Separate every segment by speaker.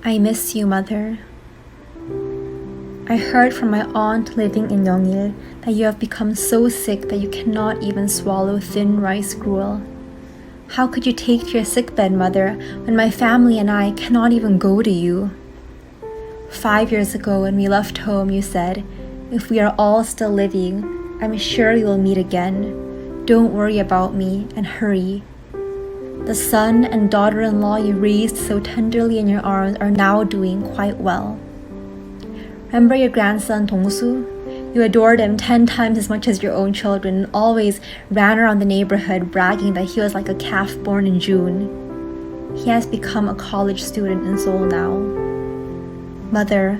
Speaker 1: I miss you, Mother. I heard from my aunt living in Yongil that you have become so sick that you cannot even swallow thin rice gruel. How could you take to your sickbed, Mother, when my family and I cannot even go to you? 5 years ago when we left home, you said, if we are all still living, I'm sure we will meet again. Don't worry about me and hurry. The son and daughter-in-law you raised so tenderly in your arms are now doing quite well. Remember your grandson Dongsu? You adored him 10 times as much as your own children and always ran around the neighborhood bragging that he was like a calf born in June. He has become a college student in Seoul now. Mother,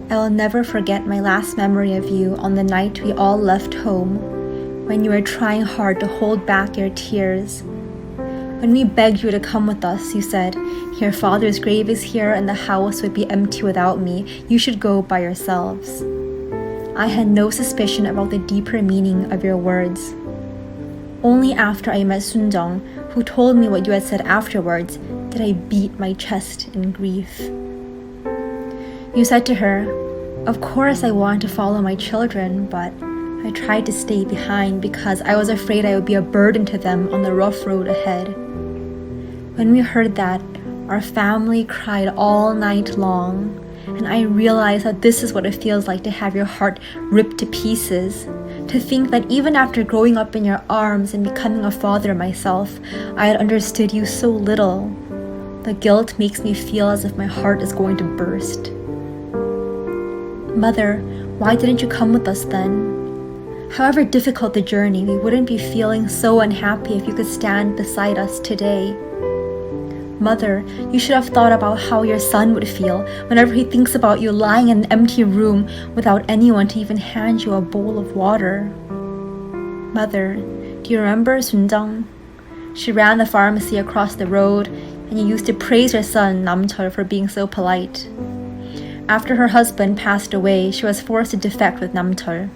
Speaker 1: I will never forget my last memory of you on the night we all left home, when you were trying hard to hold back your tears. When we begged you to come with us, you said, your father's grave is here and the house would be empty without me. You should go by yourselves. I had no suspicion about the deeper meaning of your words. Only after I met Sunjung, who told me what you had said afterwards, did I beat my chest in grief. You said to her, of course I wanted to follow my children, but I tried to stay behind because I was afraid I would be a burden to them on the rough road ahead. When we heard that, our family cried all night long, and I realized that this is what it feels like to have your heart ripped to pieces. To think that even after growing up in your arms and becoming a father myself, I had understood you so little. The guilt makes me feel as if my heart is going to burst. Mother, why didn't you come with us then? However difficult the journey, we wouldn't be feeling so unhappy if you could stand beside us today. Mother, you should have thought about how your son would feel whenever he thinks about you lying in an empty room without anyone to even hand you a bowl of water. Mother, do you remember Sunjung? She ran the pharmacy across the road, and you used to praise her son Namcheol for being so polite. After her husband passed away, she was forced to defect with Namcheol.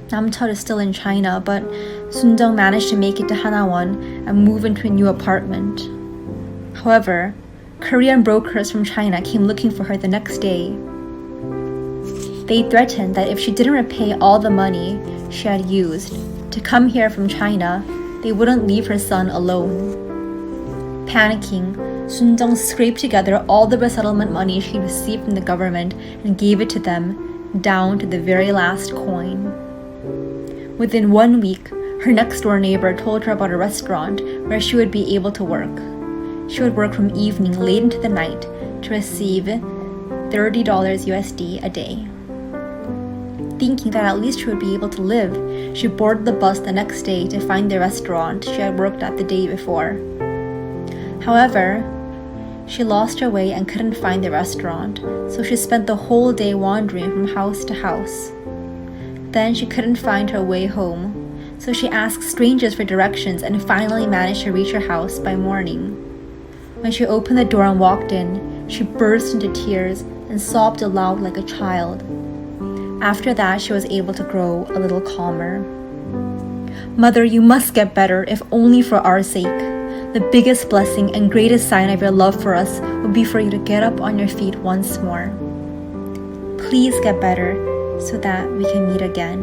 Speaker 1: Namcheol is still in China, but Sunjung managed to make it to Hanawan and move into a new apartment. However, Korean brokers from China came looking for her the next day. They threatened that if she didn't repay all the money she had used to come here from China, they wouldn't leave her son alone. Panicking, Sunjung scraped together all the resettlement money she received from the government and gave it to them, down to the very last coin. Within 1 week, her next-door neighbor told her about a restaurant where she would be able to work. She would work from evening late into the night to receive $30 USD a day. Thinking that at least she would be able to live, she boarded the bus the next day to find the restaurant she had worked at the day before. However, she lost her way and couldn't find the restaurant, so she spent the whole day wandering from house to house. Then she couldn't find her way home, so she asked strangers for directions and finally managed to reach her house by morning. When she opened the door and walked in, she burst into tears and sobbed aloud like a child. After that, she was able to grow a little calmer. Mother, you must get better, if only for our sake. The biggest blessing and greatest sign of your love for us would be for you to get up on your feet once more. Please get better so that we can meet again.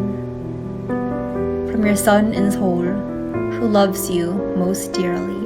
Speaker 1: From your son in Seoul, who loves you most dearly.